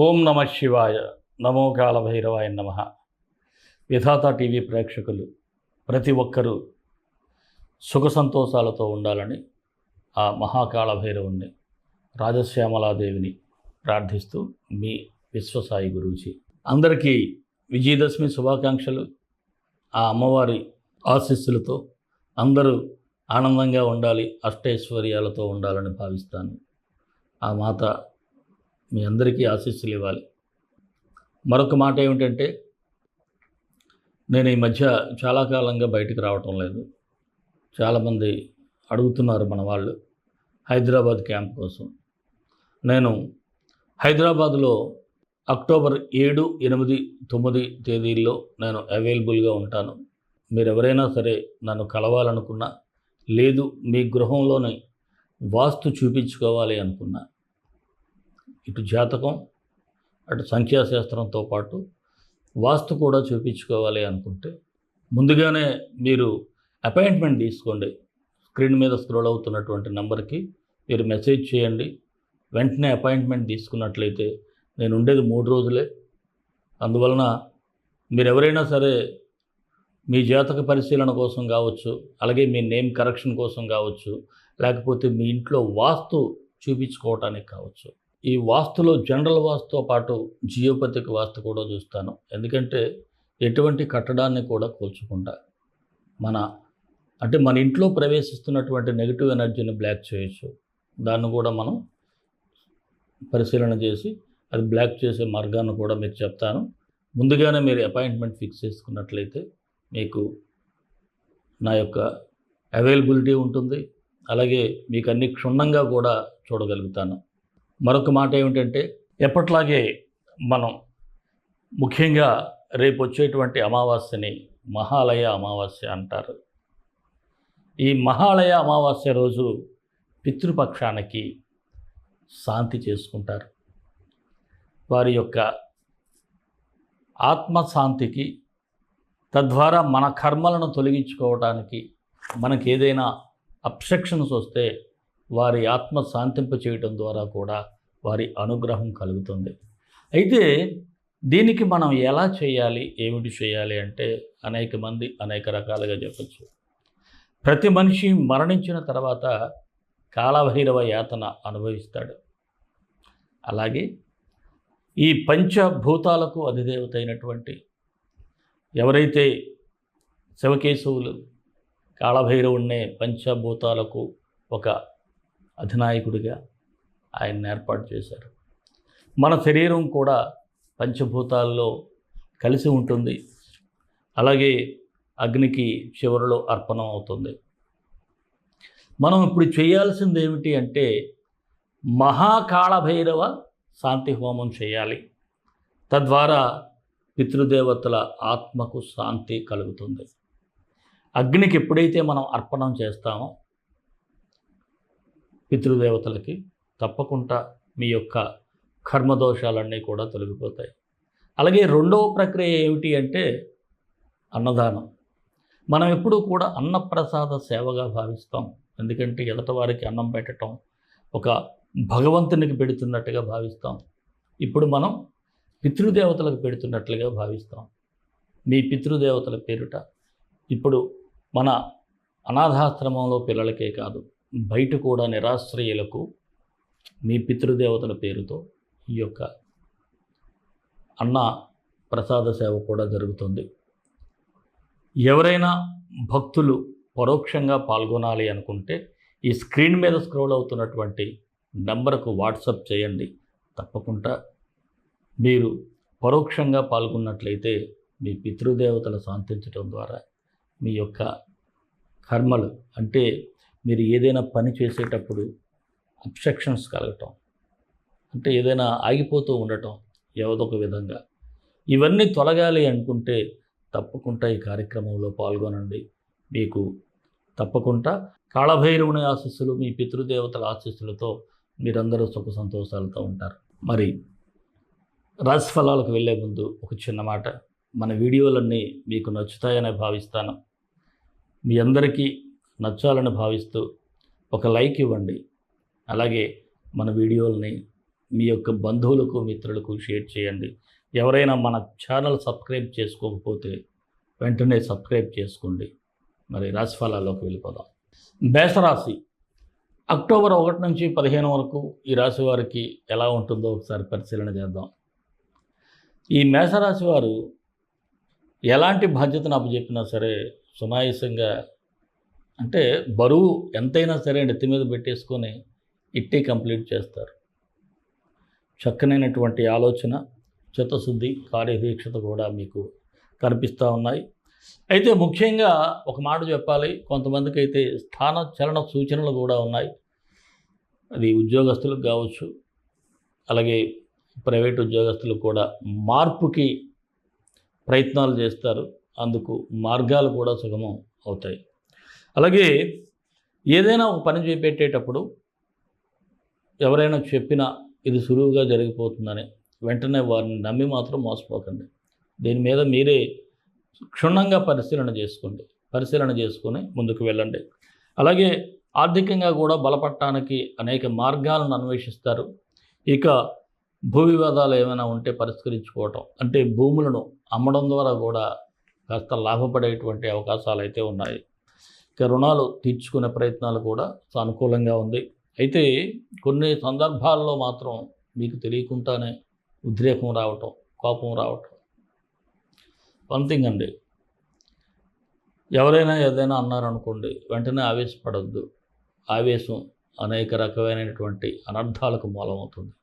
ఓం నమ శివాయ. నమో కాళభైరవాయ నమ. విధాత టీవీ ప్రేక్షకులు ప్రతి ఒక్కరూ సుఖ సంతోషాలతో ఉండాలని ఆ మహాకాళభైరవుణ్ణి రాజశ్యామలాదేవిని ప్రార్థిస్తూ మీ విశ్వసాయి గురూజీ. అందరికీ విజయదశమి శుభాకాంక్షలు. ఆ అమ్మవారి ఆశీస్సులతో అందరూ ఆనందంగా ఉండాలి, అష్టైశ్వర్యాలతో ఉండాలని భావిస్తాను. ఆ మాత మీ అందరికీ ఆశీస్సులు ఇవ్వాలి. మరొక మాట ఏమిటంటే, నేను ఈ మధ్య చాలా కాలంగా బయటికి రావటం లేదు. చాలామంది అడుగుతున్నారు మన వాళ్ళు హైదరాబాద్ క్యాంప్ కోసం. నేను హైదరాబాద్లో అక్టోబర్ 7, 8, 9 తేదీల్లో నేను అవైలబుల్గా ఉంటాను. మీరు ఎవరైనా సరే నన్ను కలవాలనుకున్నా, లేదు మీ గృహంలోనే వాస్తు చూపించుకోవాలి అనుకున్నా, ఇటు జాతకం అటు సంఖ్యాశాస్త్రంతో పాటు వాస్తు కూడా చూపించుకోవాలి అనుకుంటే ముందుగానే మీరు అపాయింట్మెంట్ తీసుకోండి. స్క్రీన్ మీద స్క్రోల్ అవుతున్నటువంటి నెంబర్కి మీరు మెసేజ్ చేయండి. వెంటనే అపాయింట్మెంట్ తీసుకున్నట్లయితే నేను ఉండేది 3 రోజులే. అందువలన మీరు ఎవరైనా సరే మీ జాతక పరిశీలన కోసం కావచ్చు, అలాగే మీ నేమ్ కరెక్షన్ కోసం కావచ్చు, లేకపోతే మీ ఇంట్లో వాస్తు చూపించుకోవటానికి కావచ్చు. ఈ వాస్తులో జనరల్ వాస్తుతో పాటు జియోపతిక్ వాస్తు కూడా చూస్తాను. ఎందుకంటే ఎటువంటి కట్టడాన్ని కూడా కూల్చకుండా మన ఇంట్లో ప్రవేశిస్తున్నటువంటి నెగిటివ్ ఎనర్జీని బ్లాక్ చేయొచ్చు. దాన్ని కూడా మనం పరిశీలన చేసి అది బ్లాక్ చేసే మార్గాన్ని కూడా మీకు చెప్తాను. ముందుగానే మీరు అపాయింట్మెంట్ ఫిక్స్ చేసుకున్నట్లయితే మీకు నా యొక్క అవైలబిలిటీ ఉంటుంది. అలాగే మీకు అన్ని క్షుణ్ణంగా కూడా చూడగలుగుతాను. మరొక మాట ఏమిటంటే, ఎప్పట్లాగే మనం ముఖ్యంగా రేపు వచ్చేటువంటి అమావాస్యని మహాలయ అమావాస్య అంటారు. ఈ మహాలయ అమావాస్య రోజు పితృపక్షానికి శాంతి చేసుకుంటారు. వారి యొక్క ఆత్మశాంతికి, తద్వారా మన కర్మలను తొలగించుకోవడానికి, మనకి ఏదైనా అబ్స్ట్రక్షన్స్ వస్తే వారి ఆత్మ శాంతింప చేయటం ద్వారా కూడా వారి అనుగ్రహం కలుగుతుంది. అయితే దీనికి మనం ఎలా చేయాలి, ఏమిటి చేయాలి అంటే అనేక మంది అనేక రకాలుగా చెప్పచ్చు. ప్రతి మనిషి మరణించిన తర్వాత కాళభైరవ యాతన అనుభవిస్తాడు. అలాగే ఈ పంచభూతాలకు అధిదేవత అయినటువంటి ఎవరైతే శివకేశవులు కాళభైరవుణ్ణే పంచభూతాలకు ఒక అధినాయకుడిగా ఆయన ఏర్పాటు చేశారు. మన శరీరం కూడా పంచభూతాల్లో కలిసి ఉంటుంది. అలాగే అగ్నికి చివరిలో అర్పణం అవుతుంది. మనం ఇప్పుడు చేయాల్సింది ఏమిటి అంటే మహాకాళభైరవ శాంతి హోమం చేయాలి. తద్వారా పితృదేవతల ఆత్మకు శాంతి కలుగుతుంది. అగ్నికి ఎప్పుడైతే మనం అర్పణం చేస్తామో పితృదేవతలకి తప్పకుండా మీ యొక్క కర్మదోషాలన్నీ కూడా తొలగిపోతాయి. అలాగే రెండవ ప్రక్రియ ఏమిటి అంటే అన్నదానం. మనం ఎప్పుడూ కూడా అన్నప్రసాద సేవగా భావిస్తాం. ఎందుకంటే ఎదట వారికి అన్నం పెట్టడం ఒక భగవంతునికి పెడుతున్నట్టుగా భావిస్తాం. ఇప్పుడు మనం పితృదేవతలకు పెడుతున్నట్లుగా భావిస్తాం. మీ పితృదేవతల పేరుట ఇప్పుడు మన అనాథాశ్రమంలో పిల్లలకే కాదు, బయట కూడా నిరాశ్రయులకు మీ పితృదేవతల పేరుతో ఈ యొక్క అన్న ప్రసాద సేవ కూడా జరుగుతుంది. ఎవరైనా భక్తులు పరోక్షంగా పాల్గొనాలి అనుకుంటే ఈ స్క్రీన్ మీద స్క్రోల్ అవుతున్నటువంటి నంబర్కు వాట్సాప్ చేయండి. తప్పకుండా మీరు పరోక్షంగా పాల్గొన్నట్లయితే మీ పితృదేవతలు శాంతించడం ద్వారా మీ యొక్క కర్మలు, అంటే మీరు ఏదైనా పని చేసేటప్పుడు అబ్స్ట్రక్షన్స్ కలగటం, అంటే ఏదైనా ఆగిపోతూ ఉండటం ఏదో ఒక విధంగా, ఇవన్నీ తొలగాలి అనుకుంటే తప్పకుండా ఈ కార్యక్రమంలో పాల్గొనండి. మీకు తప్పకుండా కాళభైరవుని ఆశీస్సులు, మీ పితృదేవతల ఆశీస్సులతో మీరందరూ సుఖ సంతోషాలతో ఉంటారు. మరి రాశిఫలాలకు వెళ్ళే ముందు ఒక చిన్న మాట. మన వీడియోలన్నీ మీకు నచ్చుతాయని భావిస్తాను. మీ అందరికీ నచ్చాలని భావిస్తూ ఒక లైక్ ఇవ్వండి. అలాగే మన వీడియోల్ని మీ యొక్క బంధువులకు మిత్రులకు షేర్ చేయండి. ఎవరైనా మన ఛానల్ సబ్స్క్రైబ్ చేసుకోకపోతే వెంటనే సబ్స్క్రైబ్ చేసుకోండి. మరి రాశిఫలాల్లోకి వెళ్ళిపోదాం. మేషరాశి అక్టోబర్ 1 నుంచి 15 వరకు ఈ రాశి వారికి ఎలా ఉంటుందో ఒకసారి పరిశీలన చేద్దాం. ఈ మేషరాశి వారు ఎలాంటి బాధ్యతను అప్పచెప్పినా సరే సునాయాసంగా, అంటే బరువు ఎంతైనా సరే నెత్తి మీద పెట్టేసుకొని ఇట్టే కంప్లీట్ చేస్తారు. చక్కనైనటువంటి ఆలోచన, చిత్తశుద్ధి, కార్యదీక్షత కూడా మీకు కనిపిస్తూ ఉన్నాయి. అయితే ముఖ్యంగా ఒక మాట చెప్పాలి, కొంతమందికి అయితే స్థాన చలన సూచనలు కూడా ఉన్నాయి. అది ఉద్యోగస్తులకు కావచ్చు, అలాగే ప్రైవేట్ ఉద్యోగస్తులకు కూడా మార్పుకి ప్రయత్నాలు చేస్తారు. అందుకు మార్గాలు కూడా సుగమం అవుతాయి. అలాగే ఏదైనా ఒక పని చేపట్టేటప్పుడు ఎవరైనా చెప్పినా ఇది సులువుగా జరిగిపోతుందని వెంటనే వారిని నమ్మి మాత్రం మోసపోకండి. దీని మీద మీరే క్షుణ్ణంగా పరిశీలన చేసుకొని ముందుకు వెళ్ళండి. అలాగే ఆర్థికంగా కూడా బలపడటానికి అనేక మార్గాలను అన్వేషిస్తారు. ఇక భూ వివాదాలు ఏమైనా ఉంటే పరిష్కరించుకోవటం, అంటే భూములను అమ్మడం ద్వారా కూడా కాస్త లాభపడేటువంటి అవకాశాలు అయితే ఉన్నాయి. ఇక రుణాలు తీర్చుకునే ప్రయత్నాలు కూడా సానుకూలంగా ఉంది. అయితే కొన్ని సందర్భాల్లో మాత్రం మీకు తెలియకుండానే ఉద్రేకం రావటం, కోపం రావటం. వన్ థింగ్ అండి, ఎవరైనా ఏదైనా అన్నారనుకోండి, వెంటనే ఆవేశపడద్దు. ఆవేశం అనేక రకమైనటువంటి అనర్థాలకు మూలమవుతుంది.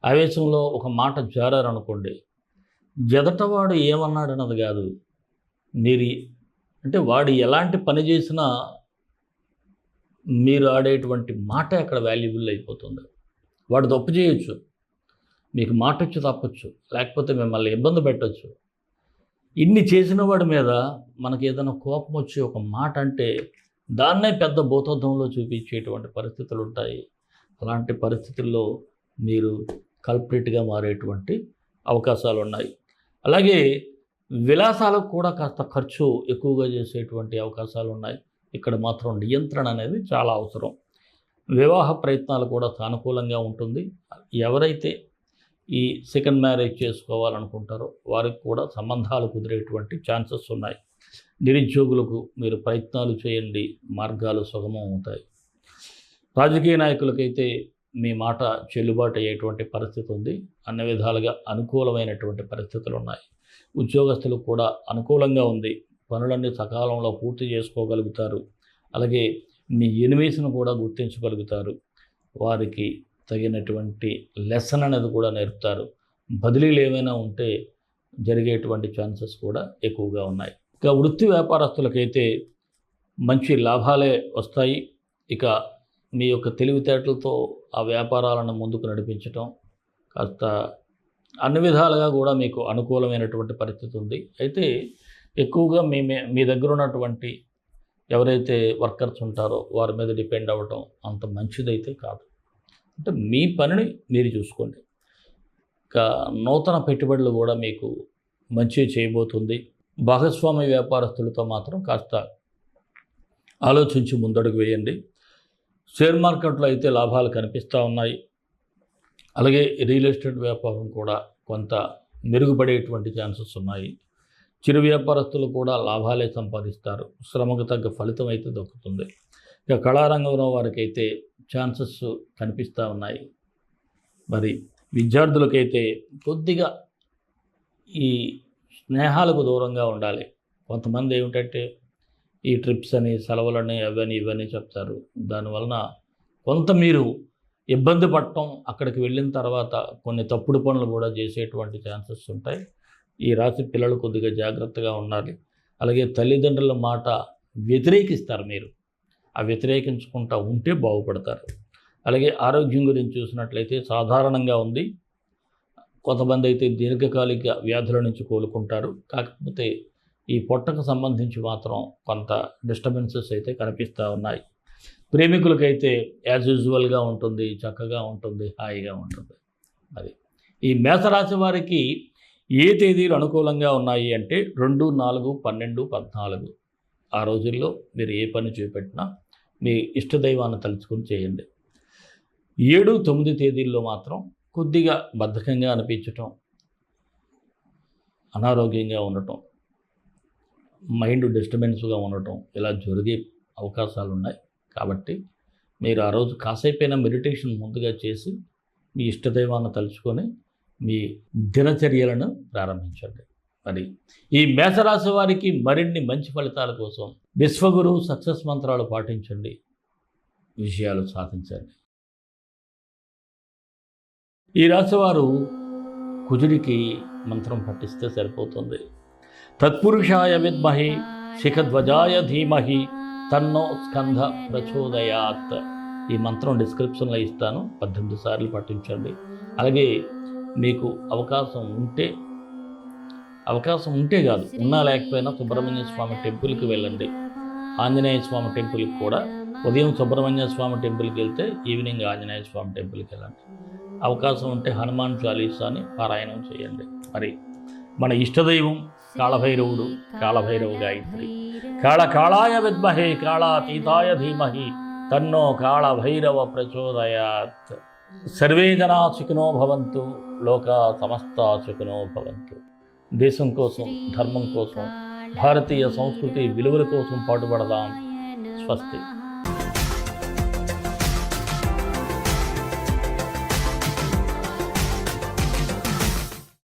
ఆవేశంలో ఒక మాట జారారనుకోండి, ఎదటవాడు ఏమన్నాడన్నది కాదు, మీరు అంటే వాడు ఎలాంటి పని చేసినా మీరు ఆడేటువంటి మాట అక్కడ వాల్యుబుల్ అయిపోతుంది. వాడు తప్పు చేయొచ్చు, మీకు మాట వచ్చి తప్పచ్చు, లేకపోతే మిమ్మల్ని ఇబ్బంది పెట్టచ్చు. ఇన్ని చేసిన వాడి మీద మనకి ఏదైనా కోపం వచ్చి ఒక మాట అంటే దాన్నే పెద్ద భూతద్దంలో చూపించేటువంటి పరిస్థితులు ఉంటాయి. అలాంటి పరిస్థితుల్లో మీరు కల్ప్రిట్గా మారేటువంటి అవకాశాలు ఉన్నాయి. అలాగే విలాసాలకు కూడా కాస్త ఖర్చు ఎక్కువగా చేసేటువంటి అవకాశాలు ఉన్నాయి. ఇక్కడ మాత్రం నియంత్రణ అనేది చాలా అవసరం. వివాహ ప్రయత్నాలు కూడా సానుకూలంగా ఉంటుంది. ఎవరైతే ఈ సెకండ్ మ్యారేజ్ చేసుకోవాలనుకుంటారో వారికి కూడా సంబంధాలు కుదిరేటువంటి ఛాన్సెస్ ఉన్నాయి. నిరుద్యోగులకు మీరు ప్రయత్నాలు చేయండి, మార్గాలు సుగమం అవుతాయి. రాజకీయ నాయకులకైతే మీ మాట చెల్లుబాటు అయ్యేటువంటి పరిస్థితి ఉంది. అన్ని విధాలుగా అనుకూలమైనటువంటి పరిస్థితులు ఉన్నాయి. ఉద్యోగస్తులకు కూడా అనుకూలంగా ఉంది. పనులన్నీ సకాలంలో పూర్తి చేసుకోగలుగుతారు. అలాగే మీ ఎనిమీస్ను కూడా గుర్తించగలుగుతారు. వారికి తగినటువంటి లెసన్ అనేది కూడా నేర్పుతారు. బదిలీలు ఏమైనా ఉంటే జరిగేటువంటి ఛాన్సెస్ కూడా ఎక్కువగా ఉన్నాయి. ఇక వృత్తి వ్యాపారస్తులకైతే మంచి లాభాలే వస్తాయి. ఇక మీ యొక్క తెలివితేటలతో ఆ వ్యాపారాలను ముందుకు నడిపించటం కాస్త అన్ని విధాలుగా కూడా మీకు అనుకూలమైనటువంటి పరిస్థితి ఉంది. అయితే ఎక్కువగా మీ దగ్గర ఉన్నటువంటి ఎవరైతే వర్కర్స్ ఉంటారో వారి మీద డిపెండ్ అవ్వటం అంత మంచిదైతే కాదు. అంటే మీ పనిని మీరు చూసుకోండి. ఇక నూతన పెట్టుబడులు కూడా మీకు మంచి చేయబోతుంది. భాగస్వామ్య వ్యాపారస్తులతో మాత్రం కాస్త ఆలోచించి ముందడుగు వేయండి. షేర్ మార్కెట్లో అయితే లాభాలు కనిపిస్తూ ఉన్నాయి. అలాగే రియల్ ఎస్టేట్ వ్యాపారం కూడా కొంత మెరుగుపడేటువంటి ఛాన్సెస్ ఉన్నాయి. చిరు వ్యాపారస్తులు కూడా లాభాలే సంపాదిస్తారు. శ్రమకు తగ్గ ఫలితం అయితే దొరుకుతుంది. ఇక కళారంగంలో వారికి అయితే ఛాన్సెస్ కనిపిస్తూ ఉన్నాయి. మరి విద్యార్థులకైతే కొద్దిగా ఈ స్నేహాలకు దూరంగా ఉండాలి. కొంతమంది ఏమిటంటే ఈ ట్రిప్స్ అని, సెలవులని, అవని ఇవన్నీ చెప్తారు. దానివలన కొంత మీరు ఇబ్బంది పడటం, అక్కడికి వెళ్ళిన తర్వాత కొన్ని తప్పుడు పనులు కూడా చేసేటువంటి ఛాన్సెస్ ఉంటాయి. ఈ రాశి పిల్లలు కొద్దిగా జాగ్రత్తగా ఉండాలి. అలాగే తల్లిదండ్రుల మాట వ్యతిరేకిస్తారు మీరు, ఆ వ్యతిరేకించుకుంటూ ఉంటే బాగుపడతారు. అలాగే ఆరోగ్యం గురించి చూసినట్లయితే సాధారణంగా ఉంది. కొంతమంది అయితే దీర్ఘకాలిక వ్యాధుల నుంచి కోలుకుంటారు. కాకపోతే ఈ పొట్టకు సంబంధించి మాత్రం కొంత డిస్టర్బెన్సెస్ అయితే కనిపిస్తూ ఉన్నాయి. ప్రేమికులకైతే యాజ్ యూజువల్గా ఉంటుంది, చక్కగా ఉంటుంది, హాయిగా ఉంటుంది. అది ఈ మేషరాశి వారికి ఏ తేదీలు అనుకూలంగా ఉన్నాయి అంటే 2, 4, 12, 14 ఆ రోజుల్లో మీరు ఏ పని చేపట్టినా మీ ఇష్టదైవాన్ని తలుచుకొని చేయండి. 7, 9 తేదీల్లో మాత్రం కొద్దిగా బద్ధకంగా అనిపించటం, అనారోగ్యంగా ఉండటం, మైండ్ డిస్టర్బెన్స్గా ఉండటం ఇలా జరిగే అవకాశాలు ఉన్నాయి. కాబట్టి మీరు ఆ రోజు కాసేపైనా మెడిటేషన్ ముందుగా చేసి మీ ఇష్టదైవాన్ని తలుచుకొని మీ దినచర్యలను ప్రారంభించండి. మరి ఈ మేషరాశి వారికి మరిన్ని మంచి ఫలితాల కోసం విశ్వగురు సక్సెస్ మంత్రాలు పాటించండి, విజయాలు సాధించండి. ఈ రాశివారు కుజుడికి మంత్రం పఠిస్తే సరిపోతుంది. తత్పురుషాయ విద్మహి శిఖధ్వజాయ ధీమహి తన్నో స్కంధ ప్రచోదయాత్. ఈ మంత్రం డిస్క్రిప్షన్లో ఇస్తాను, 18 సార్లు పఠించండి. అలాగే మీకు అవకాశం ఉంటే కాదు, ఉన్నా లేకపోయినా సుబ్రహ్మణ్య స్వామి టెంపుల్కి వెళ్ళండి. ఆంజనేయ స్వామి టెంపుల్కి కూడా ఉదయం సుబ్రహ్మణ్య స్వామి టెంపుల్కి వెళ్తే ఈవినింగ్ ఆంజనేయ స్వామి టెంపుల్కి వెళ్ళండి. అవకాశం ఉంటే హనుమాన్ చాలీసాని పారాయణం చేయండి. మరి మన ఇష్టదైవం కాళభైరవుడు, కాళభైరవ గాయత్రి. కాళాయ విద్మహే కాళాతీతాయ ధీమహి తన్నో కాళభైరవ ప్రచోదయాత్. సర్వే జనా సుఖినో భవంతు, లోకా సమస్తా సుఖినో భవంతు. దేశం కోసం, ధర్మం కోసం, భారతీయ సంస్కృతి విలువల కోసం పాటుపడదాం. స్వస్తి.